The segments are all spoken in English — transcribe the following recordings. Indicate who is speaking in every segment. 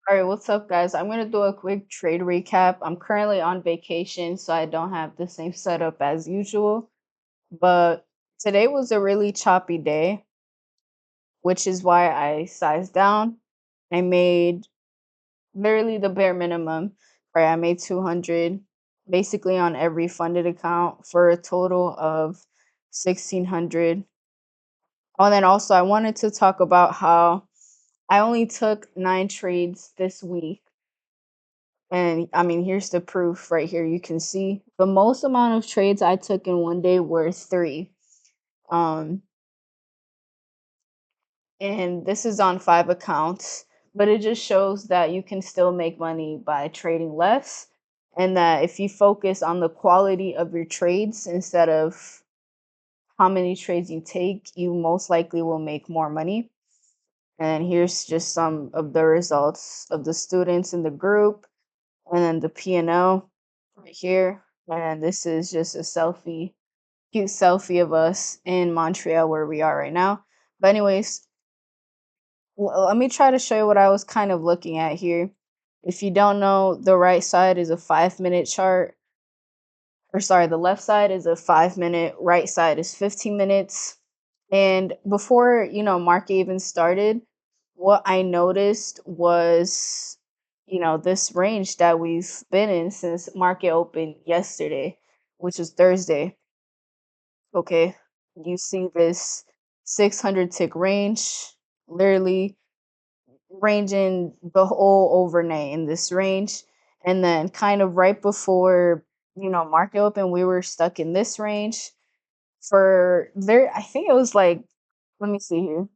Speaker 1: All right, what's up, guys? I'm going to do a quick trade recap. I'm currently on vacation, so I don't have the same setup as usual. But today was a really choppy day, which is why I sized down. I made literally the bare minimum, right? I made 200 basically on every funded account for a total of 1600. Oh, and then also I wanted to talk about how I only took 9 trades this week. And I mean, here's the proof right here. You can see the most amount of trades I took in one day were 3. Um, and this is on 5 accounts, but it just shows that you can still make money by trading less. And that if you focus on the quality of your trades instead of how many trades you take, you most likely will make more money. And here's just some of the results of the students in the group, and then the P&L right here. And this is just a cute selfie of us in Montreal where we are right now. But anyways, let me try to show you what I was kind of looking at here. If you don't know, the right side is a 5-minute chart. Or sorry, the left side is a 5-minute, right side is 15 minutes. And before, market even started, what I noticed was, this range that we've been in since market opened yesterday, which is Thursday. Okay. You see this 600 tick range, literally ranging the whole overnight in this range. And then kind of right before, market open, we were stuck in this range for there. I think it was like, let me see here.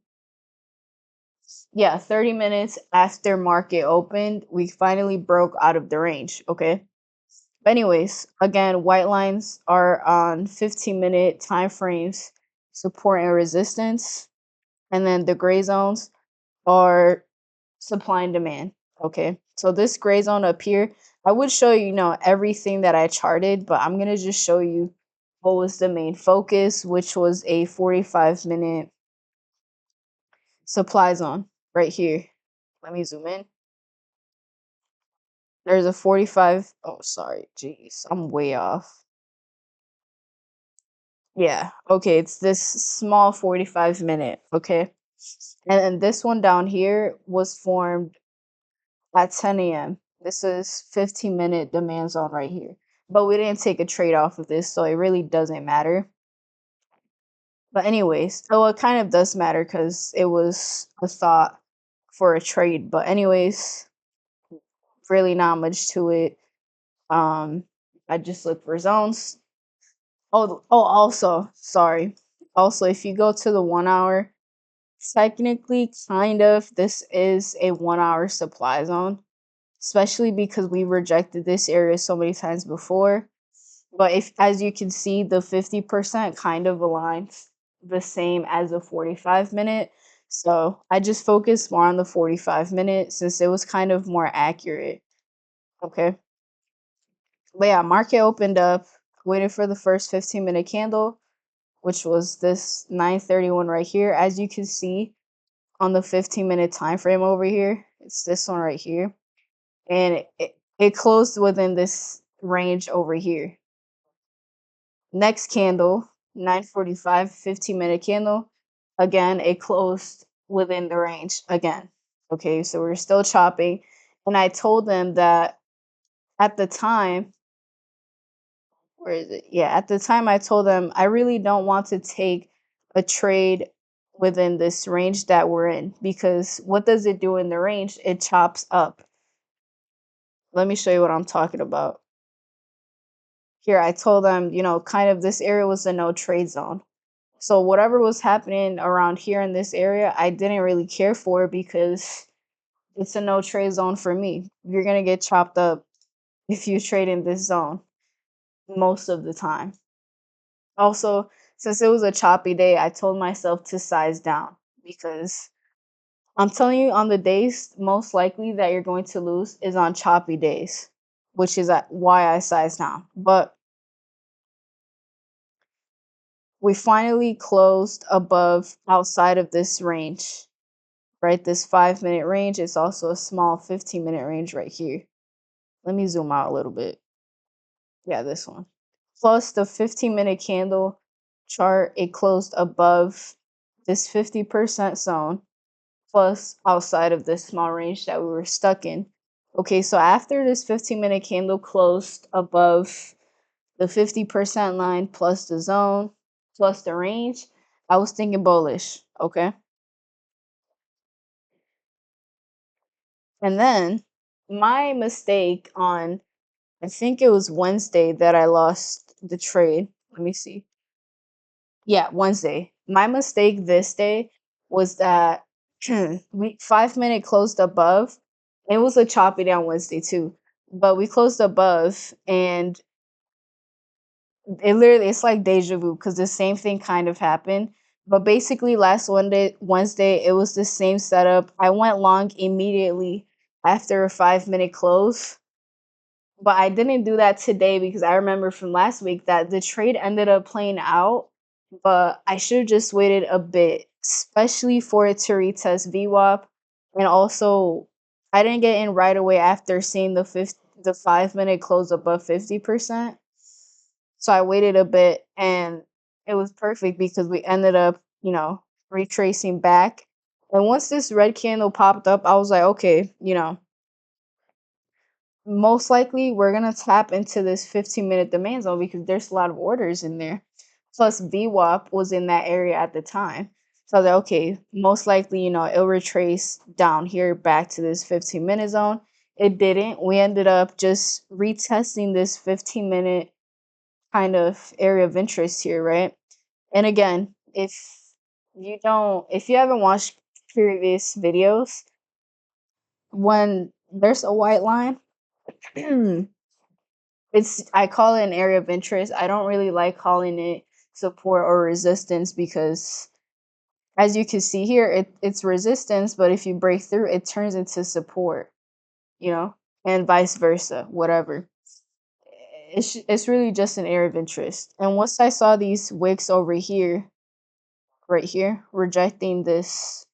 Speaker 1: Yeah, 30 minutes after market opened, we finally broke out of the range. Okay. But anyways, again, white lines are on 15-minute time frames, support and resistance. And then the gray zones are supply and demand. Okay. So this gray zone up here, I would show you, everything that I charted, but I'm gonna just show you what was the main focus, which was a 45-minute supply zone right here. Let me zoom in. There's a 45. Oh, sorry. Jeez, I'm way off. Yeah. Okay. It's this small 45-minute. Okay. And then this one down here was formed at 10 a.m. This is 15-minute demand zone right here. But we didn't take a trade off of this, so it really doesn't matter. But anyways, oh, it kind of does matter because it was a thought for a trade. But anyways, really not much to it. Um, I just look for zones. Also, sorry. Also, if you go to the 1 hour, technically, kind of, this is a 1 hour supply zone, especially because we rejected this area so many times before. But if, as you can see, the 50% kind of aligns the same as a 45-minute. So I just focused more on the 45-minute since it was kind of more accurate. Okay. But yeah, market opened up, waited for the first 15-minute candle, which was this 931 right here. As you can see on the 15-minute time frame over here, it's this one right here. And it closed within this range over here. Next candle, 9:45, 15-minute candle. Again, it closed within the range again. Okay, so we're still chopping. And I told them that at the time, where is it? Yeah, at the time I told them I really don't want to take a trade within this range that we're in because what does it do in the range? It chops up. Let me show you what I'm talking about. Here, I told them, kind of this area was a no trade zone. So whatever was happening around here in this area, I didn't really care for because it's a no trade zone for me. You're gonna get chopped up if you trade in this zone most of the time. Also, since it was a choppy day, I told myself to size down because I'm telling you, on the days most likely that you're going to lose is on choppy days, which is why I size down. But we finally closed above outside of this range. right? This 5-minute range is also a small 15-minute range right here. Let me zoom out a little bit. Yeah, this one. Plus the 15-minute candle chart, it closed above this 50% zone, plus outside of this small range that we were stuck in. Okay, so after this 15-minute candle closed above the 50% line plus the zone plus the range, I was thinking bullish, okay? And then my mistake on, I think it was Wednesday that I lost the trade. Let me see. Yeah, Wednesday. My mistake this day was that we 5-minute closed above. It was a choppy down Wednesday too, but we closed above, and it's like deja vu because the same thing kind of happened. But basically, last Wednesday, it was the same setup. I went long immediately after a 5-minute close, but I didn't do that today because I remember from last week that the trade ended up playing out, but I should have just waited a bit, especially for it to retest VWAP. And also, I didn't get in right away after seeing the 5-minute close above 50%. So I waited a bit, and it was perfect because we ended up, retracing back. And once this red candle popped up, I was like, okay, most likely we're gonna tap into this 15-minute demand zone because there's a lot of orders in there. Plus VWAP was in that area at the time. So I was like, okay, most likely, it'll retrace down here back to this 15-minute zone. It didn't. We ended up just retesting this 15-minute kind of area of interest here, right? And again, if you haven't watched previous videos, when there's a white line, I call it an area of interest. I don't really like calling it support or resistance because as you can see here, it's resistance, but if you break through, it turns into support, you know, and vice versa, whatever. It's really just an area of interest. And once I saw these wicks over here, right here, rejecting this,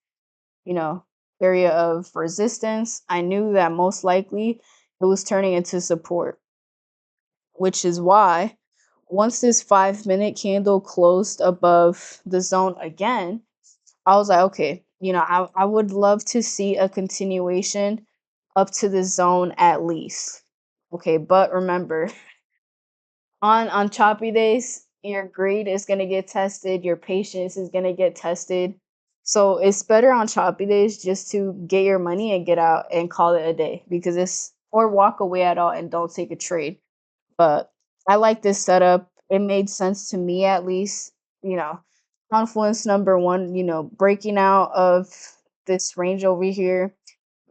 Speaker 1: you know, area of resistance, I knew that most likely it was turning into support, which is why once this 5-minute candle closed above the zone again, I was like, okay, I would love to see a continuation up to the zone at least. Okay, but remember, on choppy days, your greed is gonna get tested, your patience is gonna get tested. So it's better on choppy days just to get your money and get out and call it a day because it's or walk away at all and don't take a trade. But I like this setup. It made sense to me at least. You know, confluence number one, breaking out of this range over here,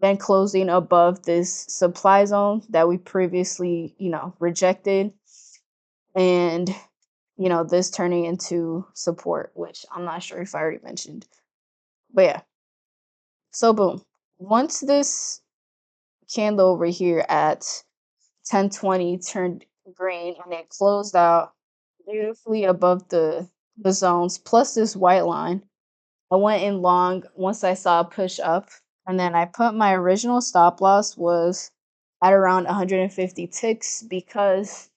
Speaker 1: then closing above this supply zone that we previously, rejected. And, this turning into support, which I'm not sure if I already mentioned. But yeah. So boom. Once this candle over here at 1020 turned green and it closed out beautifully above the zones plus this white line. I went in long once I saw a push up, and then I put my original stop loss was at around 150 ticks because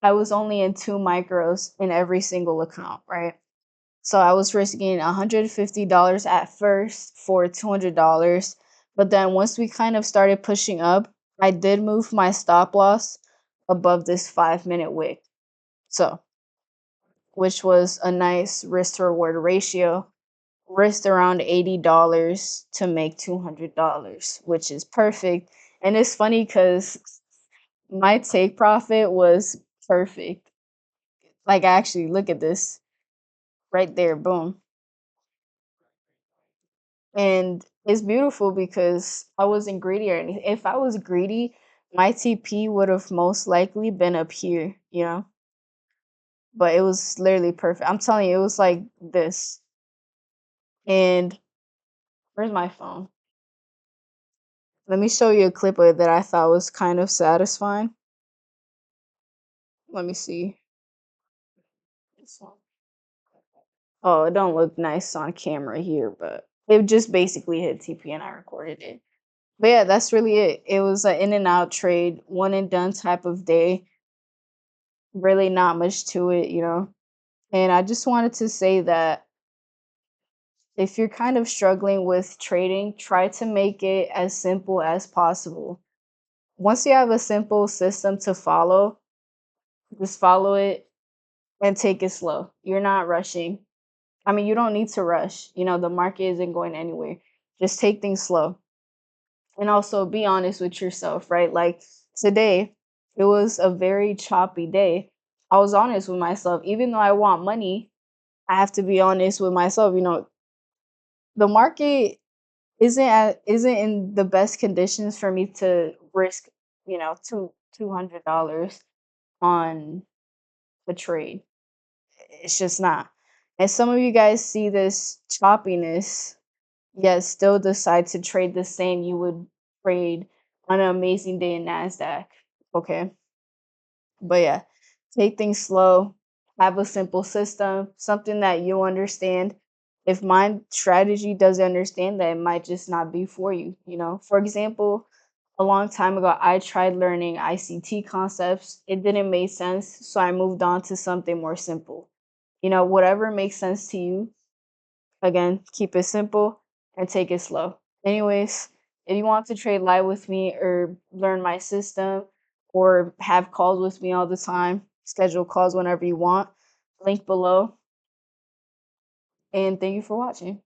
Speaker 1: I was only in 2 micros in every single account, right? So I was risking $150 at first for $200. But then once we kind of started pushing up, I did move my stop loss above this 5-minute wick. So, which was a nice risk to reward ratio. Risked around $80 to make $200, which is perfect. And it's funny because my take profit was perfect. Like, actually, look at this right there. Boom. And it's beautiful because I wasn't greedy or anything. If I was greedy, my TP would have most likely been up here. But it was literally perfect. I'm telling you, it was like this. And where's my phone? Let me show you a clip of it that I thought was kind of satisfying. Let me see. This one. Oh, it don't look nice on camera here, but It just basically hit TP and I recorded it. But yeah, that's really it. It was an in and out trade, one and done type of day. Really not much to it, you know. And I just wanted to say that if you're kind of struggling with trading, try to make it as simple as possible. Once you have a simple system to follow, just follow it and take it slow. You're not rushing. I mean, you don't need to rush. You know, the market isn't going anywhere. Just take things slow. And also be honest with yourself, right? Like today, it was a very choppy day. I was honest with myself. Even though I want money, I have to be honest with myself. You know, the market isn't in the best conditions for me to risk, you know, $200 on a trade. It's just not. And some of you guys see this choppiness, yet still decide to trade the same you would trade on an amazing day in Nasdaq. Okay. But yeah, take things slow, have a simple system, something that you understand. If my strategy doesn't understand that, it might just not be for you, you know. For example, a long time ago, I tried learning ICT concepts. It didn't make sense, so I moved on to something more simple. You know, whatever makes sense to you, again, keep it simple and take it slow. Anyways, if you want to trade live with me or learn my system or have calls with me all the time, schedule calls whenever you want, link below. And thank you for watching.